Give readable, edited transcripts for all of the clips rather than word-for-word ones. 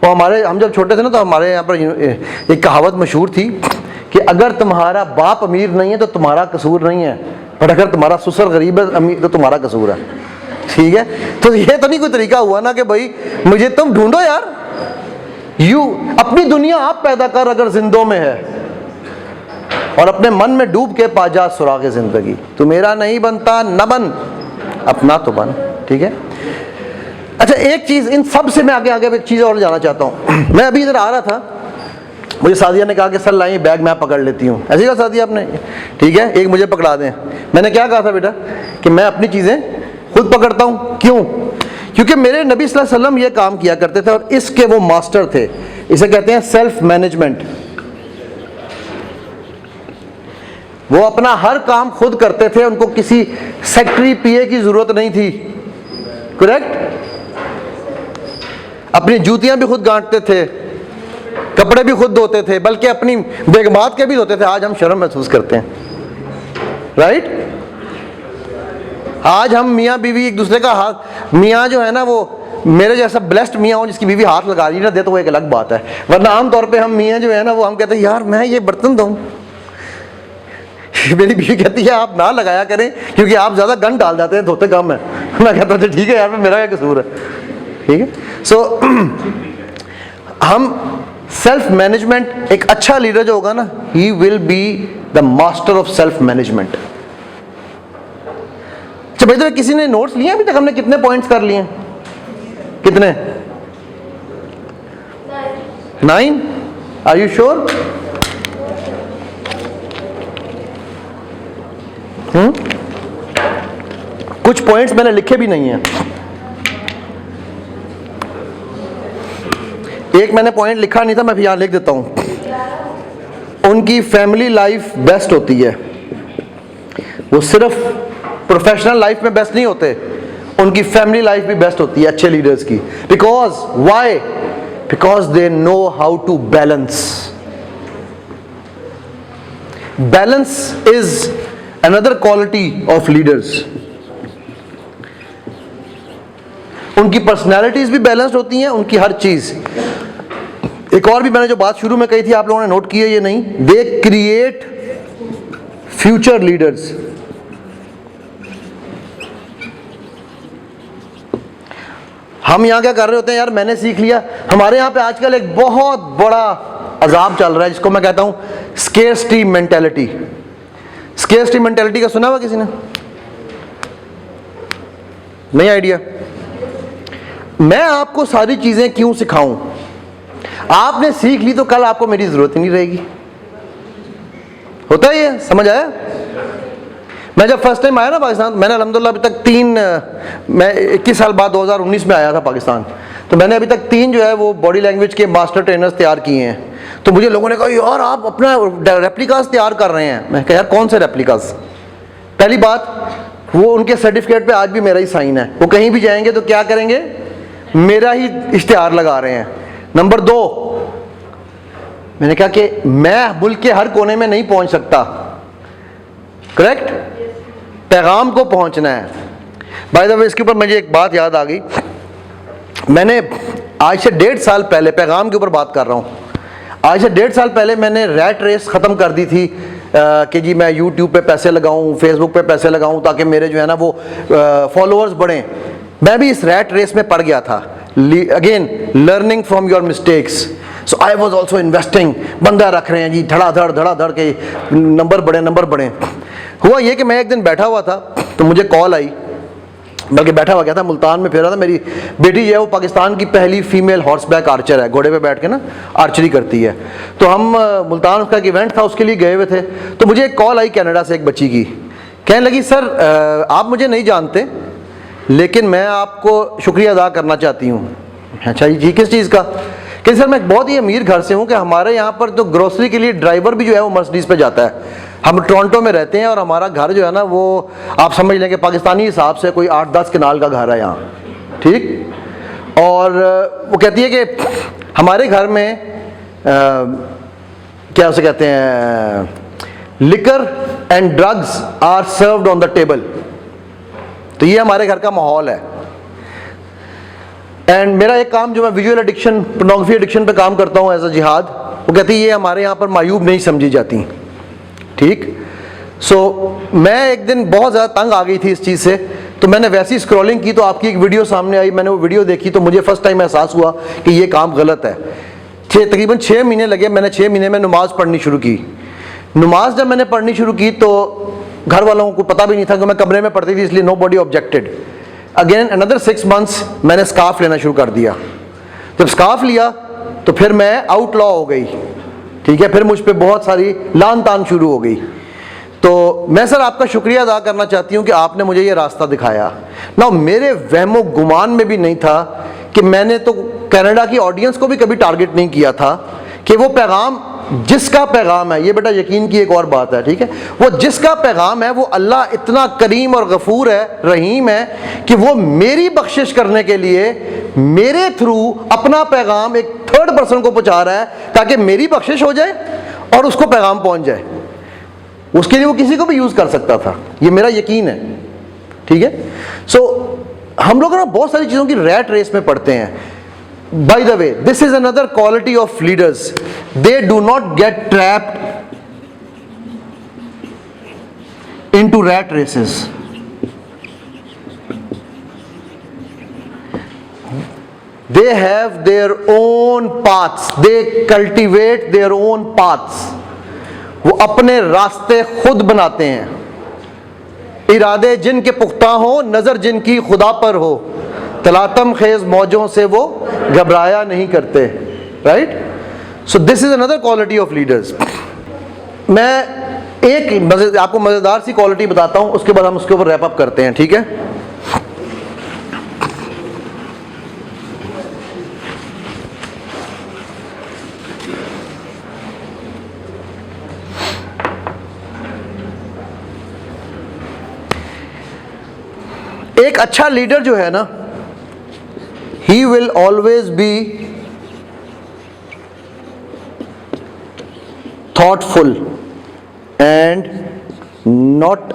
और हम जब छोटे थे ना, तो हमारे यहाँ पर एक कहावत मशहूर थी कि अगर तुम्हारा बाप अमीर नहीं है तो तुम्हारा कसूर नहीं है, पर अगर तुम्हारा ससुर गरीब है अमीर तो तुम्हारा कसूर है। ठीक है, तो ये तो नहीं कोई तरीका हुआ ना कि भाई मुझे तुम ढूंढो यार। अपनी दुनिया आप पैदा कर अगर जिंदों में है, और अपने मन में डूब के पा जा सुराग जिंदगी। तू मेरा नहीं बनता न बन, अपना तो बन। ठीक है, अच्छा एक चीज इन सब से मैं आगे एक चीज और जाना चाहता हूँ। मैं अभी इधर आ रहा था, मुझे सादिया ने कहा कि सर लाइए बैग मैं पकड़ लेती हूँ। ऐसी कहा सादिया आपने? ठीक है, एक मुझे पकड़ा दें। मैंने क्या कहा था बेटा कि मैं अपनी चीजें खुद पकड़ता हूँ। क्यों? क्योंकि मेरे नबी सल्लल्लाहु अलैहि वसल्लम ये काम किया करते थे और इसके वो मास्टर थे। इसे कहते हैं सेल्फ मैनेजमेंट। वो अपना हर काम खुद करते थे, उनको किसी सेक्रेटरी पीए की जरूरत नहीं थी। करेक्ट? अपनी जूतियां भी खुद गांठते थे, कपड़े भी खुद धोते थे, बल्कि अपनी बेगमात के भी धोते थे। आज हम शर्म महसूस करते हैं, राइट? आज हम मियाँ बीवी एक दूसरे का हाथ, मियाँ जो है ना वो मेरे जैसा ब्लेस्ड मियाँ हो जिसकी बीवी हाथ लगा रही ना दे तो वो एक अलग बात है, वरना आमतौर पे हम मियाँ जो है ना वो हम कहते हैं यार मैं ये बर्तन धोऊं, मेरी बीवी कहती है आप ना लगाया करें क्योंकि आप ज़्यादा गन डाल जाते हैं, धोते कम है। मैं कहता हूँ ठीक है यार, मेरा क्या कसूर है। ठीक है, सो हम सेल्फ मैनेजमेंट, एक अच्छा लीडर जो होगा ना, he will be the master of self management. अच्छा भाई, तो किसी ने नोट्स लिए अभी तक? हमने कितने पॉइंट्स कर लिए? कितने? 9? Are you sure? कुछ पॉइंट्स मैंने लिखे भी नहीं हैं। एक मैंने पॉइंट लिखा नहीं था, मैं भी यहां लिख देता हूं। उनकी फैमिली लाइफ बेस्ट होती है, वो सिर्फ प्रोफेशनल लाइफ में बेस्ट नहीं होते, उनकी फैमिली लाइफ भी बेस्ट होती है अच्छे लीडर्स की। Because why? Because they know how to balance. Balance is another quality of leaders. उनकी पर्सनैलिटीज भी बैलेंस्ड होती हैं, उनकी हर चीज। एक और भी मैंने जो बात शुरू में कही थी, आप लोगों ने नोट की है ये नहीं, दे क्रिएट फ्यूचर लीडर्स। हम यहां क्या कर रहे होते हैं यार, मैंने सीख लिया। हमारे यहां पे आजकल एक बहुत बड़ा अजाब चल रहा है जिसको मैं कहता हूं स्केर्सिटी मेंटेलिटी। स्केर्सिटी मेंटेलिटी का सुना हुआ किसी ने? नहीं आइडिया? मैं आपको सारी चीजें क्यों सिखाऊं? आपने सीख ली तो कल आपको मेरी जरूरत ही नहीं रहेगी। होता है ये, समझ आया? मैं जब फर्स्ट टाइम आया ना पाकिस्तान, मैंने अल्हम्दुलिल्लाह अभी तक मैं 21 साल बाद 2019 में आया था पाकिस्तान, तो मैंने अभी तक 3 जो है वो बॉडी लैंग्वेज के मास्टर ट्रेनर्स तैयार किए हैं। तो मुझे लोगों ने कहा यार आप अपना रेप्लिकास तैयार कर रहे हैं। मैं कहा यार कौन से रेप्लिकास? पहली बात, वो उनके सर्टिफिकेट पे आज भी मेरा ही साइन है। वो कहीं भी जाएंगे तो क्या करेंगे? मेरा ही इश्तिहार लगा रहे हैं। नंबर 2, मैंने कहा कि मैं मुल्क के हर कोने में नहीं पहुंच सकता, करेक्ट? पैगाम को पहुंचना है। बाय द वे, इसके ऊपर मुझे एक बात याद आ गई। मैंने आज से 1.5 साल पहले, पैगाम के ऊपर बात कर रहा हूं, आज से 1.5 साल पहले मैंने रैट रेस ख़त्म कर दी थी कि जी मैं यूट्यूब पे पैसे लगाऊं, फेसबुक पे पैसे लगाऊं ताकि मेरे जो है ना वो फॉलोअर्स बढ़ें। मैं भी इस रैट रेस में पड़ गया था। Again learning from your mistakes, so I was also investing. बंदा रख रहे हैं जी, धड़ाधड़ के नंबर बढ़े। हुआ ये कि मैं एक दिन बैठा हुआ था तो मुझे कॉल आई, बल्कि बैठा हुआ गया था, मुल्तान में फिर रहा था। मेरी बेटी जो है वो पाकिस्तान की पहली फीमेल हॉर्सबैक आर्चर है, घोड़े पे बैठ के ना आर्चरी करती है। तो हम मुल्तान, उसका एक इवेंट था, उसके लिए गए हुए थे। तो मुझे एक कॉल आई कनाडा से एक बच्ची की, कहने लगी सर आप मुझे नहीं जानते लेकिन मैं आपको शुक्रिया अदा करना चाहती हूँ। अच्छा जी, किस चीज़ का? कि सर मैं एक बहुत ही अमीर घर से हूँ कि हमारे यहाँ पर तो ग्रोसरी के लिए ड्राइवर भी जो है वो मर्सिडीज़ पे जाता है। हम टोरंटो में रहते हैं और हमारा घर जो है ना वो आप समझ लें कि पाकिस्तानी हिसाब से कोई 8-10 कनाल का घर है यहाँ, ठीक? और वो कहती है कि हमारे घर में क्या उसे कहते हैं, liquor and drugs are served on the table. तो ये हमारे घर का माहौल है। एंड मेरा एक काम जो मैं विजुअल एडिक्शन, पोर्नोग्राफी एडिक्शन पे काम करता हूँ एज अ जिहाद, वो कहती है ये हमारे यहाँ पर मायूब नहीं समझी जाती, ठीक। सो मैं एक दिन बहुत ज़्यादा तंग आ गई थी इस चीज़ से, तो मैंने वैसी स्क्रॉलिंग की तो आपकी एक वीडियो सामने आई, मैंने वो वीडियो देखी तो मुझे फर्स्ट टाइम एहसास हुआ कि ये काम गलत है। तकरीबन 6 महीने लगे, मैंने 6 महीने में नमाज़ पढ़नी शुरू की। नमाज जब मैंने पढ़नी शुरू की तो घर वालों को पता भी नहीं था कि मैं कमरे में पढ़ती थी, इसलिए nobody objected. Again another 6 months मैंने स्कार्फ लेना शुरू कर दिया। जब स्कार्फ लिया तो फिर मैं आउटलॉ हो गई, ठीक है, फिर मुझ पे बहुत सारी लान तान शुरू हो गई। तो मैं सर आपका शुक्रिया अदा करना चाहती हूँ कि आपने मुझे ये रास्ता दिखाया ना। मेरे वहमो गुमान में भी नहीं था कि मैंने तो कनाडा की ऑडियंस को भी कभी टारगेट नहीं किया था कि वो पैगाम जिसका पैगाम है, ये बेटा यकीन की एक और बात है, ठीक है, वो जिसका पैगाम है वो अल्लाह इतना करीम और गफूर है, रहीम है कि वो मेरी बख्शिश करने के लिए मेरे थ्रू अपना पैगाम एक थर्ड पर्सन को पहुंचा रहा है ताकि मेरी बख्शिश हो जाए और उसको पैगाम पहुंच जाए। उसके लिए वो किसी को भी यूज कर सकता था, ये मेरा यकीन है, ठीक है। सो हम लोग ना बहुत सारी चीजों की रैट रेस में पढ़ते हैं। By the way, this is another quality of leaders. They do not get trapped into rat races. They have their own paths. They cultivate their own paths. वो अपने रास्ते खुद बनाते हैं। इरादे जिनके पुख्ता हो, नजर जिनकी खुदा पर हो, तलातम खेज मौजों से वो घबराया नहीं करते, right. So this is another quality of leaders. मैं एक आपको मजेदार सी क्वालिटी बताता हूं, उसके बाद हम उसके ऊपर रैप अप करते हैं, ठीक है। एक अच्छा लीडर जो है ना, he will always be thoughtful and not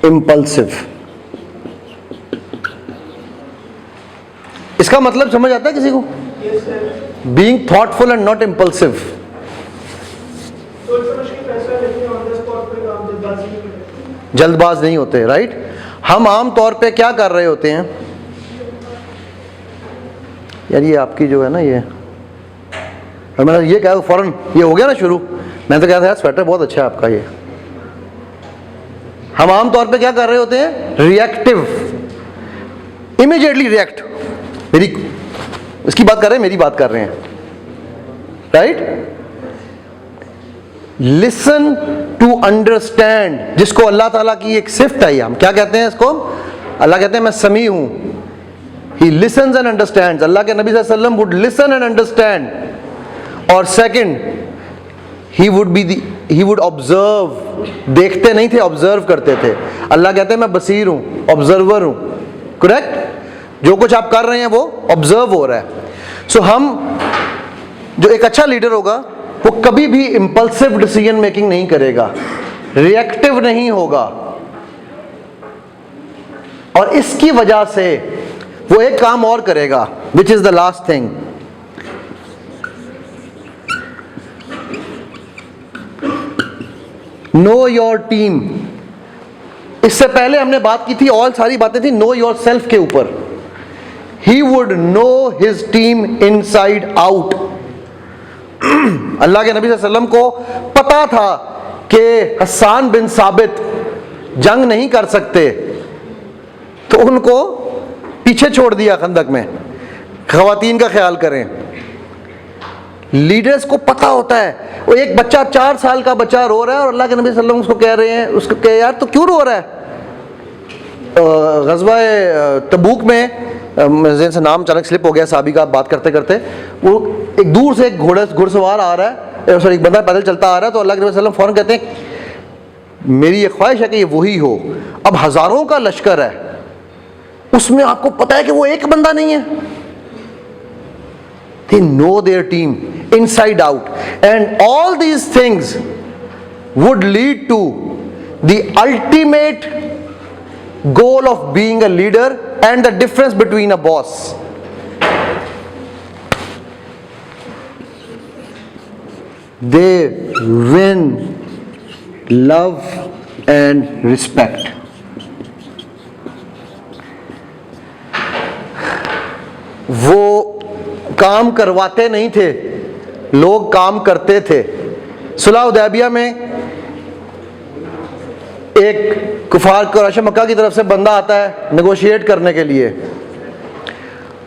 impulsive. इसका मतलब समझ आता है किसी को? Being thoughtful and not impulsive. जल्दबाज नहीं होते, राइट। हम आम तौर पे क्या कर रहे होते हैं यार, ये आपकी जो है ना ये, और मैंने ये कहा फौरन ये हो गया ना शुरू, मैंने तो कहा था यार स्वेटर बहुत अच्छा है आपका ये। हम आम तौर पे क्या कर रहे होते हैं? Reactive, immediately react. मेरी इसकी बात कर रहे हैं, मेरी बात कर रहे हैं, राइट। लिसन टू अंडरस्टैंड, जिसको अल्लाह ताला की एक सिफ्त है, हम क्या कहते हैं इसको? अल्लाह कहते हैं मैं समी हूं। He listens and understands. अल्लाह के नबी सल्लल्लाहु अलैहि वसल्लम would listen and understand. और second, he would observe. देखते नहीं थे, ऑब्जर्व करते थे। अल्लाह कहते हैं मैं बसीर हूं, ऑब्जर्वर हूं, करेक्ट। जो कुछ आप कर रहे हैं वो ऑब्जर्व हो रहा है। सो हम जो एक अच्छा लीडर होगा वो कभी भी इंपल्सिव डिसीजन मेकिंग नहीं करेगा, रिएक्टिव नहीं होगा, और इसकी वजह से वो एक काम और करेगा, which is the last thing. Know your team. इससे पहले हमने बात की थी, ऑल सारी बातें थी नो योर सेल्फ के ऊपर। He would know his team inside out. Allah के नबी सल्लल्लाहु अलैहि वसल्लम को पता था कि हसन बिन साबित जंग नहीं कर सकते, तो उनको पीछे छोड़ दिया खंदक में। खवातीन का ख्याल करें। लीडर्स को पता होता है, वो एक बच्चा 4 साल का बच्चा रो रहा है और अल्लाह के नबी सल्लल्लाहु अलैहि वसल्लम उसको कह रहे हैं, उसको कह यार तो क्यों रो रहा है? ग़ज़वा तबूक में मुझे से नाम अचानक स्लिप हो गया साहबी का, बात करते करते वो एक दूर से एक घुड़सवार आ रहा है, सॉरी एक बंदा पैदल चलता आ रहा है, तो अल्लाह के नबी सल्लल्लाहु अलैहि वसल्लम फ़ौरन कहते हैं मेरी ये ख्वाहिश है कि ये वही हो। अब हज़ारों का लश्कर है, उसमें आपको पता है कि वो एक बंदा नहीं है। They know their team inside out, and all these things would lead to the ultimate goal of being a leader and the difference between a boss. they win love and respect. वो काम करवाते नहीं थे, लोग काम करते थे। सुलह हुदैबिया में एक कुफार कुरैश मक्का की तरफ से बंदा आता है नेगोशिएट करने के लिए,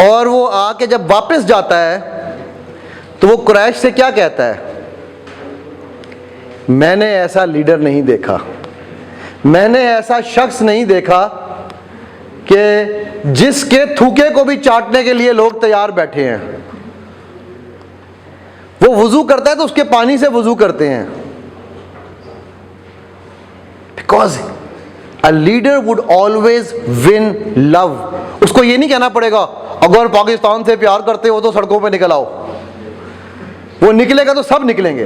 और वो आके जब वापस जाता है तो वो कुरैश से क्या कहता है, मैंने ऐसा लीडर नहीं देखा, मैंने ऐसा शख्स नहीं देखा कि जिसके थूके को भी चाटने के लिए लोग तैयार बैठे हैं। वो वुजू करता है तो उसके पानी से वुजू करते हैं, because a leader would always win love. उसको ये नहीं कहना पड़ेगा अगर पाकिस्तान से प्यार करते हो तो सड़कों पे निकल आओ, वो निकलेगा तो सब निकलेंगे।